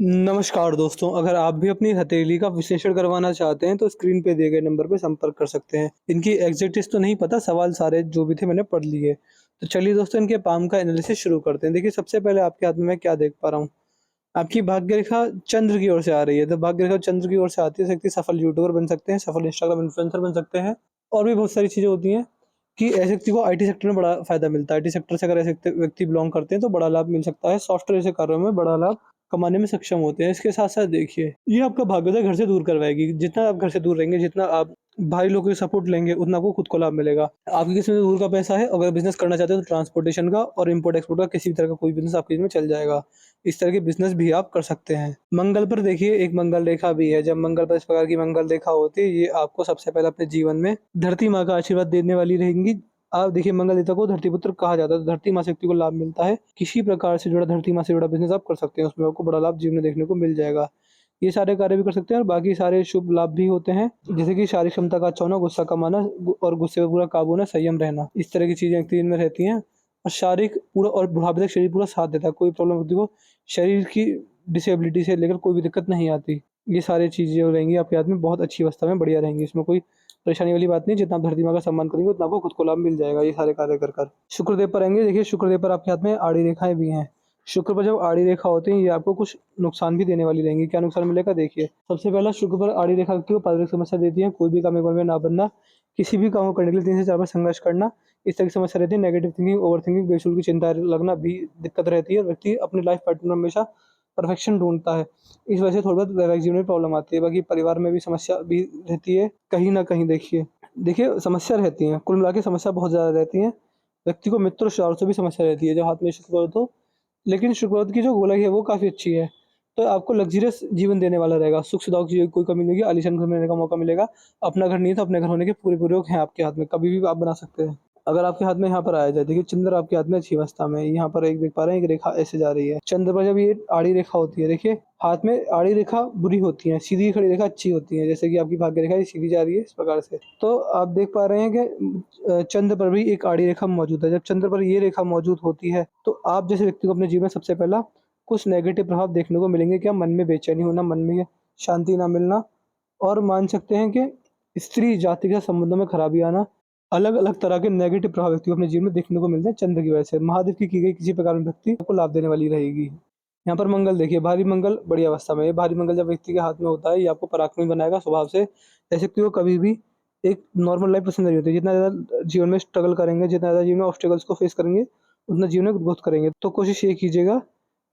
नमस्कार दोस्तों, अगर आप भी अपनी हथेली का विश्लेषण करवाना चाहते हैं तो स्क्रीन पे दिए गए नंबर पे संपर्क कर सकते हैं। इनकी एग्ज़ैक्टिस तो नहीं पता, सवाल सारे जो भी थे मैंने पढ़ लिए। तो चलिए दोस्तों, इनके पाम का एनालिसिस शुरू करते हैं। देखिए, सबसे पहले आपके हाथ में मैं क्या देख पा रहा हूँ, आपकी भाग्य रेखा चंद्र की ओर से आ रही है। तो भाग्य रेखा चंद्र की ओर से आती है, व्यक्ति सफल यूट्यूबर बन सकते हैं, सफल इंस्टाग्राम इन्फ्लुएंसर बन सकते हैं और भी बहुत सारी चीज़ें होती हैं कि ऐसे व्यक्ति को आईटी सेक्टर में बड़ा फ़ायदा मिलता है। आईटी सेक्टर से अगर ऐसे व्यक्ति बिलॉन्ग करते हैं तो बड़ा लाभ मिल सकता है। सॉफ्टवेयर जैसे कार्यों में बड़ा लाभ कमाने में सक्षम होते हैं। इसके साथ-साथ देखिए, ये आपका भाग्योदय घर से दूर करवाएगी। जितना आप घर से दूर रहेंगे, जितना आप भारी लोगों की सपोर्ट लेंगे, उतना आपको खुद को लाभ मिलेगा। आपकी किस्मत में दूर का पैसा है, अगर बिज़नेस करना चाहते हो तो ट्रांसपोर्टेशन का और इम्पोर्ट-एक्सपोर्ट का किसी भी तरह का कोई बिज़नेस आपके में चल जाएगा। इस तरह के बिज़नेस भी आप कर सकते हैं। मंगल पर देखिए, एक मंगल रेखा भी है। जब मंगल पर इस प्रकार की मंगल रेखा होती है, ये आपको सबसे पहले अपने जीवन में धरती माँ का आशीर्वाद देने वाली रहेंगी। आप देखिए, मंगल देवता को धरती पुत्र कहा जाता है, तो धरती माँ से व्यक्ति को लाभ मिलता है। किसी प्रकार से जुड़ा धरती माँ से जुड़ा बिज़नेस आप कर सकते हैं, उसमें आपको बड़ा लाभ जीवन में देखने को मिल जाएगा। ये सारे कार्य भी कर सकते हैं और बाकी सारे शुभ लाभ भी होते हैं, जैसे कि शारीरिक क्षमता का अच्छा होना, गुस्सा कम आना और गुस्से पे पूरा काबू होना, संयम रहना। इस तरह की चीज़ें व्यक्ति में रहती हैं और शारीरिक पूरा और बुढ़ापे तक शरीर पूरा साथ देता है। कोई प्रॉब्लम व्यक्ति को शरीर की डिसेबिलिटी से लेकर कोई भी दिक्कत नहीं आती। ये सारी चीज़ें जो रहेंगी आपके हाथ में बहुत अच्छी अवस्था में बढ़िया रहेंगी। इसमें कोई परेशानी वाली बात नहीं, जितना आप धरती माँ का सम्मान करेंगे उतना आपको खुद को लाभ मिल जाएगा, ये सारे कार्य कर। शुक्रदेव पर आएँगे, देखिए शुक्रदेव पर आपके हाथ में आड़ी रेखाएँ भी हैं। शुक्र पर जब आड़ी रेखा होती है, ये आपको कुछ नुकसान भी देने वाली रहेंगी। क्या नुकसान मिलेगा देखिए, सबसे पहला शुक्र पर आड़ी रेखा व्यक्ति को पारिवारिक समस्या देती है, कोई भी काम एक बार में ना बनना, किसी भी काम को करने के लिए 3 से 4 बार संघर्ष करना, इस तरह की समस्या रहती है। नेगेटिव थिंकिंग, ओवरथिंकिंग, बेशुल्क की चिंता लगना भी दिक्कत रहती है। व्यक्ति अपनी लाइफ पार्टनर में हमेशा परफेक्शन ढूँढता है। इस वजह से थोड़ा बहुत वैवाहिक जीवन में प्रॉब्लम आती है। बाकी परिवार में भी समस्या भी रहती है, कहीं न कहीं देखिए। देखिए, समस्या रहती है, कुल मिला के समस्या बहुत ज़्यादा रहती है। व्यक्ति को मित्र और शौहर से भी समस्या रहती है, जब हाथ में शुक्र हो तो। लेकिन शुक्रवार की जो गोलाई है वो काफ़ी अच्छी है, तो आपको लग्ज़रियस जीवन देने वाला रहेगा। सुख-सुविधाओं की कोई कमी नहीं होगी, आलीशान घर में रहने का मौका मिलेगा। अपना घर नहीं है तो अपने घर होने के पूरे योग हैं आपके हाथ में, कभी भी आप बना सकते हैं। अगर आपके हाथ में यहाँ पर आया जाए, देखिए चंद्र आपके हाथ में अच्छी अवस्था में है, यहाँ पर एक देख पा रहे हैं, एक रेखा ऐसे जा रही है। चंद्र पर जब ये आड़ी रेखा होती है, देखिए हाथ में आड़ी रेखा बुरी होती है, सीधी खड़ी रेखा अच्छी होती है, जैसे कि आपकी भाग्य रेखा ये सीधी जा रही है इस प्रकार से। तो आप देख पा रहे हैं कि चंद्र पर भी एक आड़ी रेखा मौजूद है। जब चंद्र पर ये रेखा मौजूद होती है, तो आप जैसे व्यक्ति को अपने जीवन में सबसे पहला कुछ नेगेटिव प्रभाव देखने को मिलेंगे। क्या? मन में बेचैनी होना, मन में शांति ना मिलना और मान सकते हैं कि स्त्री जाति के संबंधों में खराबी आना, अलग-अलग तरह के नेगेटिव प्रभाव व्यक्ति को अपने जीवन में देखने को मिलते हैं चंद्र की वजह से। महादेव की गई किसी प्रकार में भक्ति आपको लाभ देने वाली रहेगी। यहाँ पर मंगल देखिए, भारी मंगल बड़ी अवस्था में है। भारी मंगल जब व्यक्ति के हाथ में होता है, ये आपको पराक्रमी बनाएगा स्वभाव से। ऐसे व्यक्ति को कभी भी एक नॉर्मल लाइफ पसंद नहीं होती। जितना ज़्यादा जीवन में स्ट्रगल करेंगे, जितना ज़्यादा जीवन में ऑब्स्टेकल्स को फेस करेंगे, उतना जीवन में ग्रोथ करेंगे। तो कोशिश ये कीजिएगा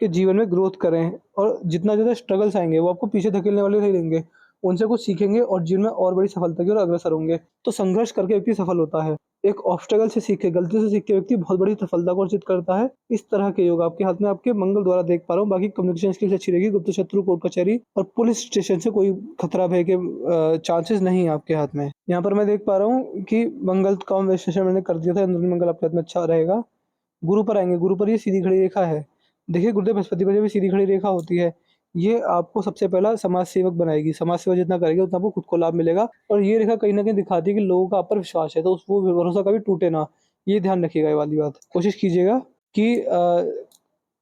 कि जीवन में ग्रोथ करें और जितना ज़्यादा स्ट्रगल्स आएँगे, वो आपको पीछे धकेलने वाले नहीं रहेंगे। उनसे कुछ सीखेंगे और जीवन में और बड़ी सफलता की ओर अग्रसर होंगे। तो संघर्ष करके व्यक्ति सफल होता है। एक ऑब्स्टेकल से सीख के, गलती से सीख के व्यक्ति बहुत बड़ी सफलता को अर्जित करता है। इस तरह के योग आपके हाथ में आपके मंगल द्वारा देख पा रहा हूँ। बाकी कम्युनिकेशन स्किल्स अच्छी रहेगी। गुप्त शत्रु, कोर्ट कचहरी और पुलिस स्टेशन से कोई खतरा भय के चांसेस नहीं है आपके हाथ में। यहाँ पर मैं देख पा रहा हूँ कि मंगल का विश्लेषण मैंने कर दिया था। मंगल आपके हाथ में अच्छा रहेगा। गुरु पर आएँगे, गुरु पर ये सीधी खड़ी रेखा है। देखिए, गुरुदेव बृहस्पति पर जब ये सीधी खड़ी रेखा होती है, ये आपको सबसे पहला समाज सेवक बनाएगी। समाज सेवा जितना करेंगे उतना आपको खुद को लाभ मिलेगा और ये रेखा कहीं न कहीं दिखाती है कि लोगों का आप पर विश्वास है, तो उस वो भरोसा कभी टूटे ना। ये ध्यान रखिएगा ये वाली बात। कोशिश कीजिएगा कि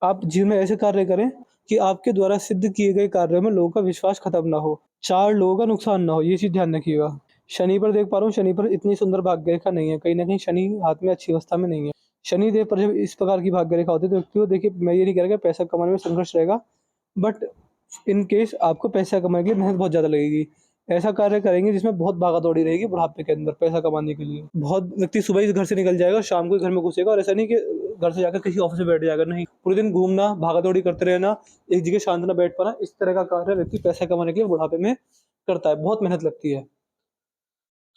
आप जीवन में ऐसे कार्य करें कि आपके द्वारा सिद्ध किए गए कार्यों में लोगों का विश्वास खत्म ना हो, 4 लोगों का नुकसान ना हो, ये चीज़ ध्यान रखिएगा। शनि पर देख पा रहा हूँ, शनि पर इतनी सुंदर भाग्य रेखा नहीं है, कहीं न कहीं शनि हाथ में अच्छी अवस्था में नहीं है। शनिदेव पर जब इस प्रकार की भाग्य रेखा होती है तो व्यक्ति को देखिए, मैं ये नहीं कह रहा कि पैसा कमाने में संघर्ष रहेगा, बट इन केस आपको पैसा कमाने के लिए मेहनत बहुत ज़्यादा लगेगी। ऐसा कार्य करेंगे जिसमें बहुत भागा-दौड़ी रहेगी बुढ़ापे के अंदर पैसा कमाने के लिए। बहुत व्यक्ति सुबह ही घर से निकल जाएगा, शाम को ही घर में घुसेगा और ऐसा नहीं कि घर से जाकर किसी ऑफ़िस में बैठ जाएगा, नहीं। पूरे दिन घूमना, भागा-दौड़ी करते रहना, एक जगह शांत ना बैठ पाना, इस तरह का कार्य व्यक्ति पैसा कमाने के लिए बुढ़ापे में करता है। बहुत मेहनत लगती है।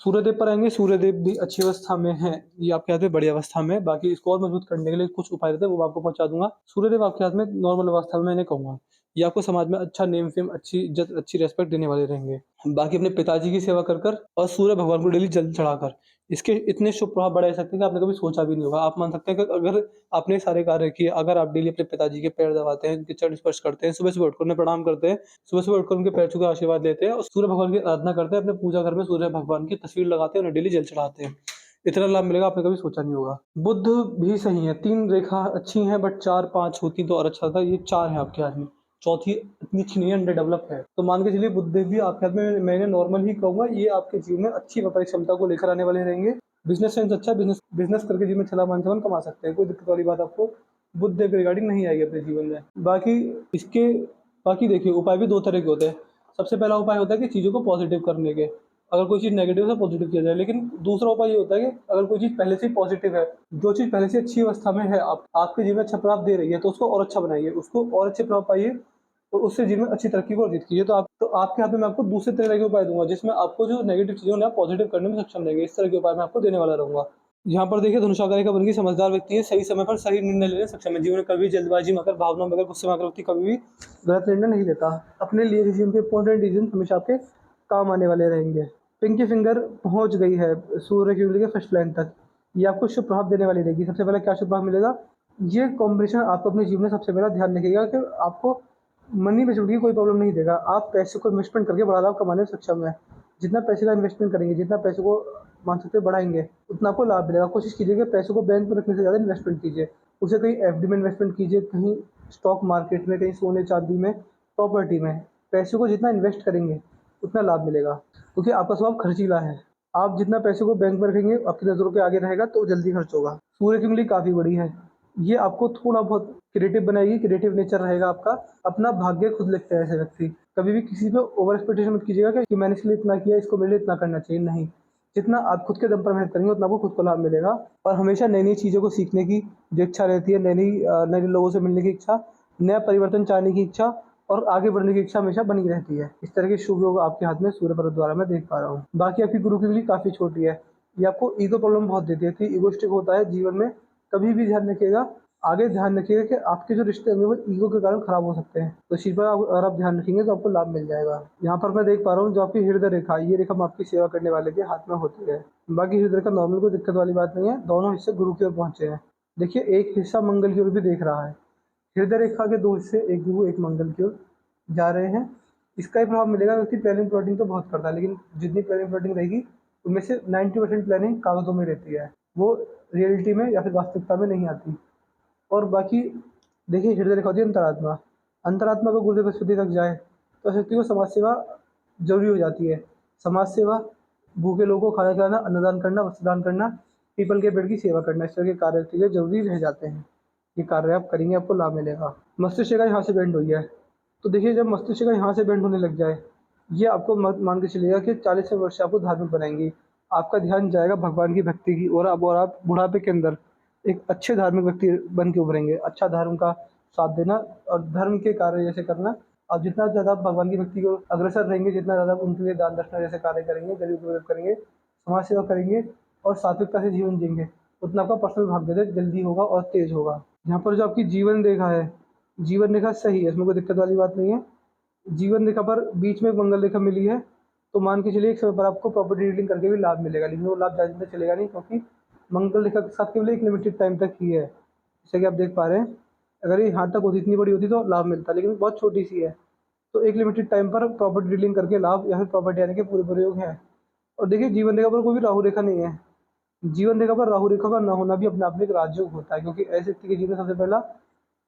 सूर्यदेव पर आएँगे, सूर्यदेव भी अच्छी अवस्था में हैं। ये आपके हाथ में बड़ी अवस्था में है, बाकी इसको और मजबूत करने के लिए कुछ उपाय रहते हैं, वो मैं आपको पहुँचा दूँगा। सूर्यदेव आपके हाथ में नॉर्मल अवस्था में मैं नहीं कहूँगा। ये आपको समाज में अच्छा नेम फेम, अच्छी इज़्ज़त, अच्छी रिस्पेक्ट देने वाले रहेंगे। बाकी अपने पिताजी की सेवा कर और सूर्य भगवान को डेली जल चढ़ाकर, इसके इतने शुभ प्रभाव बढ़ सकते हैं कि आपने कभी सोचा भी नहीं होगा। आप मान सकते हैं कि अगर आपने सारे कार्य किए, अगर आप डेली अपने पिताजी के पैर दबाते हैं, उनके चरण स्पर्श करते हैं, सुबह-सुबह उठकर उन्हें प्रणाम करते हैं, सुबह-सुबह उठकर उनके पैर छू के आशीर्वाद लेते हैं और सूर्य भगवान की आराधना करते हैं, अपने पूजा घर में सूर्य भगवान की तस्वीर लगाते हैं, उन्हें डेली जल चढ़ाते हैं। इतना लाभ मिलेगा आपने कभी सोचा नहीं होगा। बुध भी सही है, 3 रेखा अच्छी हैं बट 4-5 होती तो और अच्छा था, ये 4 है आपके हाथ में। चौथी इतनी अच्छी नहीं है, अंडर डेवलप है। तो मान के चलिए बुधदेव भी आपके हाथ में, मैंने नॉर्मल ही कहूँगा, ये आपके जीवन में अच्छी व्यापारिक क्षमता को लेकर आने वाले रहेंगे। बिजनेस सेंस अच्छा, बिजनेस बिजनेस करके जीवन में अच्छा मान सम्मान कमा सकते हैं, कोई दिक्कत वाली बात आपको बुधदेव के रिगार्डिंग नहीं आएगी अपने जीवन में। बाकी इसके बाकी देखिए उपाय भी 2 तरह के होते हैं। सबसे पहला उपाय होता है कि चीज़ों को पॉजिटिव करने के, अगर कोई चीज़ नेगेटिव है तो पॉजिटिव किया जाए। लेकिन दूसरा उपाय ये होता है कि अगर कोई चीज़ पहले से ही पॉजिटिव है, जो चीज़ पहले से अच्छी अवस्था में है, आपके जीवन में अच्छा प्रभाव दे रही है, तो उसको और अच्छा बनाइए, उसको और अच्छे प्रभाव पाइए और उससे जीवन में अच्छी तरक्की को अर्जित कीजिए। तो आपके हाथ में मैं आपको दूसरे तरह के उपाय दूँगा, जिसमें आपको जो नेगेटिव चीज़ें उन्हें आप पॉजिटिव करने में सक्षम रहेंगे। इस तरह के उपाय मैं आपको देने वाला रहूँगा। यहाँ पर देखिए धनुषाकार रेखा बन गई, समझदार व्यक्ति है, सही समय पर सही निर्णय लेने में सक्षम है। जीवन में कभी जल्दबाजी में आकर, भावनाओं में आकर, गुस्से में आकर व्यक्ति कभी भी गलत निर्णय नहीं लेता। अपने लिए जीवन के इंपॉर्टेंट डिसीजन हमेशा आपके काम आने वाले रहेंगे। पिंकी फिंगर पहुँच गई है सूर्य की उंगली के फर्स्ट लाइन तक। ये आपको शुभ प्रभाव देने वाली रहेगी। सबसे पहले क्या शुभ प्रभाव मिलेगा? ये कॉम्बिनेशन आपको अपने जीवन में सबसे पहला ध्यान रखिएगा कि आपको मनी में की कोई प्रॉब्लम नहीं देगा। आप पैसे को इन्वेस्टमेंट करके बड़ा लाभ कमाने में सक्षम है। जितना पैसे का इन्वेस्टमेंट करेंगे, जितना पैसे को मान सकते हैं बढ़ाएँगे, उतना आपको लाभ मिलेगा। कोशिश कीजिए कि पैसों को बैंक में रखने से ज़्यादा इन्वेस्टमेंट कीजिए। उसे कहीं एफडी में इन्वेस्टमेंट कीजिए, कहीं स्टॉक मार्केट में, कहीं सोने-चांदी में, प्रॉपर्टी में। पैसों को जितना इन्वेस्ट करेंगे, उतना लाभ मिलेगा, क्योंकि आपका स्वभाव खर्चीला है। आप जितना पैसे को बैंक में रखेंगे, आपकी नज़रों के आगे रहेगा, तो जल्दी खर्च होगा। सूर्य की उंगली काफ़ी बड़ी है। ये आपको थोड़ा बहुत क्रिएटिव बनाएगी, क्रिएटिव नेचर रहेगा आपका। अपना भाग्य खुद लिखते हैं ऐसे व्यक्ति। कभी भी किसी पे ओवर एक्सपेक्टेशन मत कीजिएगा कि मैंने इसके लिए इतना किया, इसको मेरे लिए इतना करना चाहिए, नहीं। जितना आप खुद के दम पर मेहनत करेंगे, उतना आपको खुद को लाभ मिलेगा। और हमेशा नई-नई चीज़ों को सीखने की जो इच्छा रहती है, नए लोगों से मिलने की इच्छा, नया परिवर्तन चाहने की इच्छा और आगे बढ़ने की इच्छा हमेशा बनी रहती है। इस तरह के शुभ योग आपके हाथ में सूर्य पर्वत द्वारा मैं देख पा रहा हूँ। बाकी आपकी गुरु की उंगली काफ़ी छोटी है। ये आपको ईगो प्रॉब्लम बहुत देती है कि ईगोइस्टिक होता है जीवन में। कभी भी ध्यान रखिएगा, आगे ध्यान रखिएगा कि आपके जो रिश्ते होंगे वो ईगो के कारण खराब हो सकते हैं। तो इस चीज़ पर अगर आप ध्यान रखेंगे तो आपको लाभ मिल जाएगा। यहाँ पर मैं देख पा रहा हूँ जो आपकी हृदय रेखा, ये रेखा आपकी सेवा करने वाले के हाथ में होती है। बाकी हृदय रेखा नॉर्मल, कोई दिक्कत वाली बात नहीं है। दोनों हिस्से गुरु की ओर पहुँचे हैं। देखिए एक हिस्सा मंगल की ओर भी देख रहा है। हृदय रेखा के 2 हिस्से, एक गुरु एक मंगल की ओर जा रहे हैं। इसका ही प्रभाव मिलेगा। व्यक्ति प्लानिंग प्लॉटिंग तो बहुत करता है, लेकिन जितनी प्लानिंग प्लॉटिंग रहेगी उनमें से 90% प्लानिंग कागजों में रहती है, वो रियलिटी में या फिर वास्तविकता में नहीं आती। और बाकी देखिए हृदय रेखा होती है अंतरात्मा। अंतरात्मा को गुरुदेव बृहस्पति तक जाए तो उस व्यक्ति को समाज सेवा जरूरी हो जाती है। समाज सेवा, भूखे लोगों को खाना खिलाना, अन्नदान करना, वस्त्रदान करना, पीपल के पेड़ की सेवा करना, इस तरह के कार्य के लिए जरूरी रह जाते हैं। ये कार्य आप करेंगे, आपको लाभ मिलेगा। मस्तिष्क रेखा यहाँ से बेंड हुई है, तो देखिए जब मस्तिष्क रेखा यहाँ से बेंड होने लग जाए, ये आपको मान के चलिएगा कि 40वें वर्ष से आपको धार्मिक बनाएंगी। आपका ध्यान जाएगा भगवान की भक्ति की और आप बुढ़ापे के अंदर एक अच्छे धार्मिक व्यक्ति बन के उभरेंगे। अच्छा धर्म का साथ देना और धर्म के कार्य जैसे करना। आप जितना ज़्यादा भगवान की भक्ति को अग्रसर रहेंगे, जितना ज़्यादा उनके लिए दान दक्षिणा जैसे कार्य करेंगे, गरीब की मदद करेंगे, समाज सेवा करेंगे और सात्विकता से जीवन जिएंगे, उतना आपका पर्सनल भाग्योदय जल्दी होगा और तेज होगा। यहाँ पर जो आपकी जीवन रेखा है, जीवन रेखा सही है, इसमें कोई दिक्कत वाली बात नहीं है। जीवन रेखा पर बीच में एक मंगल रेखा मिली है, तो मान के चलिए एक समय पर आपको प्रॉपर्टी डीलिंग करके भी लाभ मिलेगा, लेकिन वो लाभ ज़्यादा दिन तक चलेगा नहीं, क्योंकि मंगल रेखा के साथ केवल एक लिमिटेड टाइम तक ही है। जैसे कि आप देख पा रहे हैं, अगर ये यहाँ तक होती, इतनी बड़ी होती तो लाभ मिलता, लेकिन बहुत छोटी सी है। तो एक लिमिटेड टाइम पर प्रॉपर्टी डीलिंग करके लाभ या फिर प्रॉपर्टी आने के पूरे प्रयोग हैं। और देखिए जीवन रेखा पर कोई भी राहु रेखा नहीं है। जीवन रेखा पर राहु रेखा का न होना भी अपने आप में एक राजयोग होता है, क्योंकि ऐसे व्यक्ति के जीवन में सबसे पहला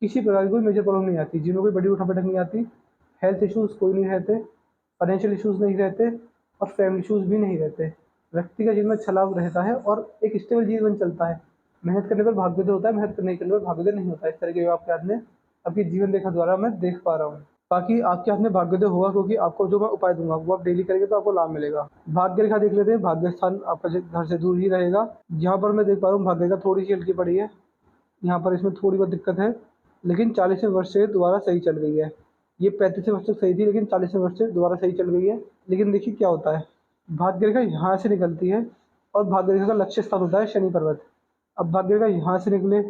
किसी प्रकार की कोई मेजर प्रॉब्लम नहीं आती, जीवन में कोई बड़ी उठापटक नहीं आती, हेल्थ इश्यूज़ कोई नहीं रहते, फाइनेंशियल इश्यूज़ नहीं रहते और फैमिली इश्यूज़ भी नहीं रहते। व्यक्ति का जीवन में अच्छा लाभ रहता है और एक स्टेबल जीवन चलता है। मेहनत करने पर भाग्योदय होता है, मेहनत नहीं करने पर भाग्योदय नहीं होता। इस तरह के आपके हाथ में आपकी जीवन रेखा द्वारा मैं देख पा रहा हूँ। बाकी आपके हाथ में भाग्योदय होगा, क्योंकि आपको जो मैं उपाय दूंगा वो आप डेली करेंगे तो आपको लाभ मिलेगा। भाग्य रेखा देख लेते हैं। भाग्य स्थान आपका घर से दूर ही रहेगा। यहाँ पर मैं देख पा रहा हूँ भाग्य रेखा थोड़ी सी हल्की पड़ी है, यहाँ पर इसमें थोड़ी बहुत दिक्कत है, लेकिन 40वें वर्ष से दोबारा सही चल गई है। ये 35वें वर्ष तक सही थी, लेकिन 40वें वर्ष से दोबारा सही चल गई है। लेकिन देखिए क्या होता है, भाग्य रेखा यहाँ से निकलती है और भाग्य रेखा का लक्ष्य स्थान होता है शनि पर्वत। अब भाग्य रेखा यहाँ से निकले,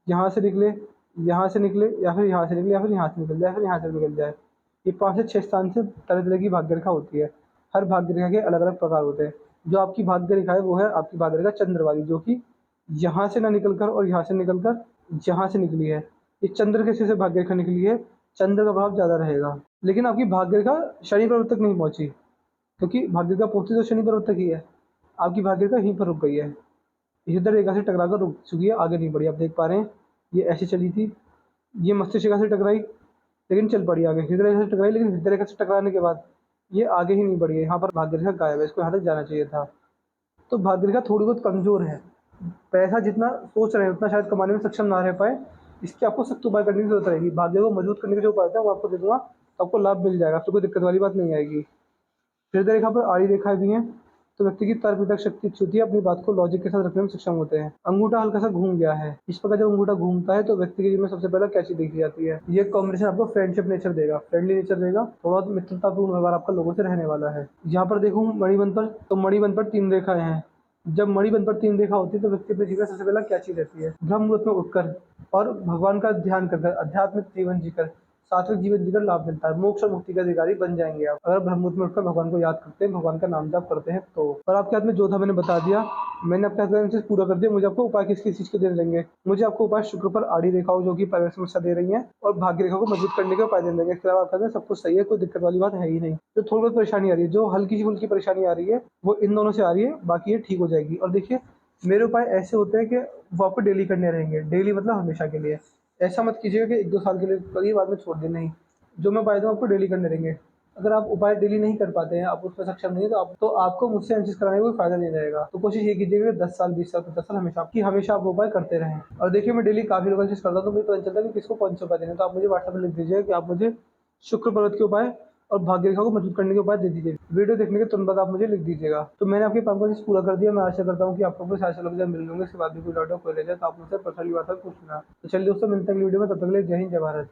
यहाँ से निकले, यहाँ से निकले, या फिर यहाँ से निकले, या फिर यहाँ से निकल जाए, फिर यहाँ से निकल जाए, ये 5 से 6 स्थान से तरह तरह की भाग्य रेखा होती है। हर भाग्य रेखा के अलग अलग प्रकार होते हैं। जो आपकी भाग्य रेखा है वो है आपकी भाग्य रेखा चंद्र वाली, जो कि यहाँ से ना निकल कर और यहाँ से निकल कर यहाँ से निकली है। ये चंद्र के हिस्से से भाग्य रेखा निकली है, चंद्र का प्रभाव ज़्यादा रहेगा। लेकिन आपकी भाग्य रेखा शनि पर्वत तक नहीं पहुँची, क्योंकि भाग्य रेखा पहुँची तो शनि पर्वत तक ही है। आपकी भाग्य रेखा यहीं पर रुक गई है, इधर रेखा से टकराकर रुक चुकी है, आगे नहीं बढ़ी। आप देख पा रहे हैं ये ऐसे चली थी, ये मस्तिष्क रेखा से टकराई, लेकिन चल पड़ी आगे, हृदय रेखा से टकराई, लेकिन हृदय रेखा से टकराने के बाद ये आगे ही नहीं बढ़ी है, यहाँ पर भाग्य रेखा गायब है, इसको यहाँ तक जाना चाहिए था। तो भाग्य रेखा थोड़ी बहुत कमज़ोर है, पैसा जितना सोच रहे हैं उतना शायद कमाने में सक्षम ना रह पाए, इसके आपको सख्त उपाय करने की ज़रूरत रहेगी। भाग्य को मजबूत करने के जो उपाय होते हैं वो आपको दे दूँगा, तो आपको लाभ मिल जाएगा, आपको कोई दिक्कत वाली बात नहीं आएगी। हृदय रेखा पर आड़ी रेखाएँ भी हैं, तो व्यक्ति की तर्क वितर्क शक्ति अच्छी होती है, अपनी बात को लॉजिक के साथ रखने में सक्षम होते हैं। अंगूठा हल्का-सा घूम गया है, इस प्रकार जब अंगूठा घूमता है तो व्यक्ति के जीवन में सबसे पहले कैची देखी जाती है। ये कॉम्बिनेशन आपको फ्रेंडशिप नेचर देगा, फ्रेंडली नेचर देगा, थोड़ा बहुत मित्रतापूर्ण व्यवहार आपका लोगों से रहने वाला है। यहाँ पर देखूँ मणिबंध पर, तो मणिबंध पर 3 रेखाएँ हैं। जब मणिबंध पर 3 रेखा होती है तो व्यक्ति अपने जीवन में सबसे पहले कैची रहती है। ब्रह्म मुहूर्त में उठकर और भगवान का ध्यान कर कर, आध्यात्मिक जीवन जीकर, सात्विक जीवन जीकर लाभ मिलता है, मोक्ष और मुक्ति के अधिकारी बन जाएंगे आप, अगर ब्रह्म मुहूर्त में उठकर भगवान को याद करते हैं, भगवान का नाम जाप करते हैं तो। और आपके हाथ में जो था मैंने बता दिया, मैंने आपके हाथ में चीज़ पूरा कर दिया, मुझे आपको उपाय किस किस चीज़ के देने देंगे। मुझे आपको उपाय शुक्र पर आड़ी रेखाओं जो कि पारिवारिक समस्या दे रही है और भाग्य रेखा को मजबूत करने के उपाय देने देंगे। इसके अलावा आपके हाथ में सब कुछ सही है, कोई दिक्कत वाली बात है ही नहीं। जो थोड़ी बहुत परेशानी आ रही है, जो हल्की सी फुल्की परेशानी आ रही है, वो इन दोनों से आ रही है, बाकी ये ठीक हो जाएगी। और देखिए मेरे उपाय ऐसे होते हैं कि वो आपको डेली करने रहेंगे, डेली मतलब हमेशा के लिए। ऐसा मत कीजिएगा कि 1-2 साल के लिए करिए बाद में छोड़ दें, नहीं। जो मैं उपाय दूँ आपको डेली करने रहेंगे। अगर आप उपाय डेली नहीं कर पाते हैं, आप उसमें सक्षम नहीं है, तो आपको मुझसे एनालिसिस कराने का कोई फ़ायदा नहीं रहेगा। तो कोशिश ये कीजिएगा कि 10 साल, 20 साल, 50 साल हमेशा आप वो उपाय करते रहें। और देखिए मैं डेली काफ़ी लोगों से करता हूँ, तो मुझे पता चलता है कि किसको कौन से उपाय देने हैं। तो आप मुझे व्हाट्सएप पे लिख दीजिएगा कि आप मुझे शुक्र पर्वत के उपाय और भाग्य रेखा को मजबूत करने के उपाय दे दीजिए। वीडियो देखने के तुरंत बाद आप मुझे लिख दीजिएगा। तो मैंने आपके काम को पूरा कर दिया। मैं आशा करता हूँ कि आपको कोई सारे सलाह जब मिल लूँगा, इसके बाद भी कोई डाउट हो, कोई रह जाए तो आप मुझसे पर्सनली व्हाट्सएप पूछ लेना। तो चलिए दोस्तों, मिलते हैं अगली वीडियो में, तब तक के लिए जय हिंद, जय भारत।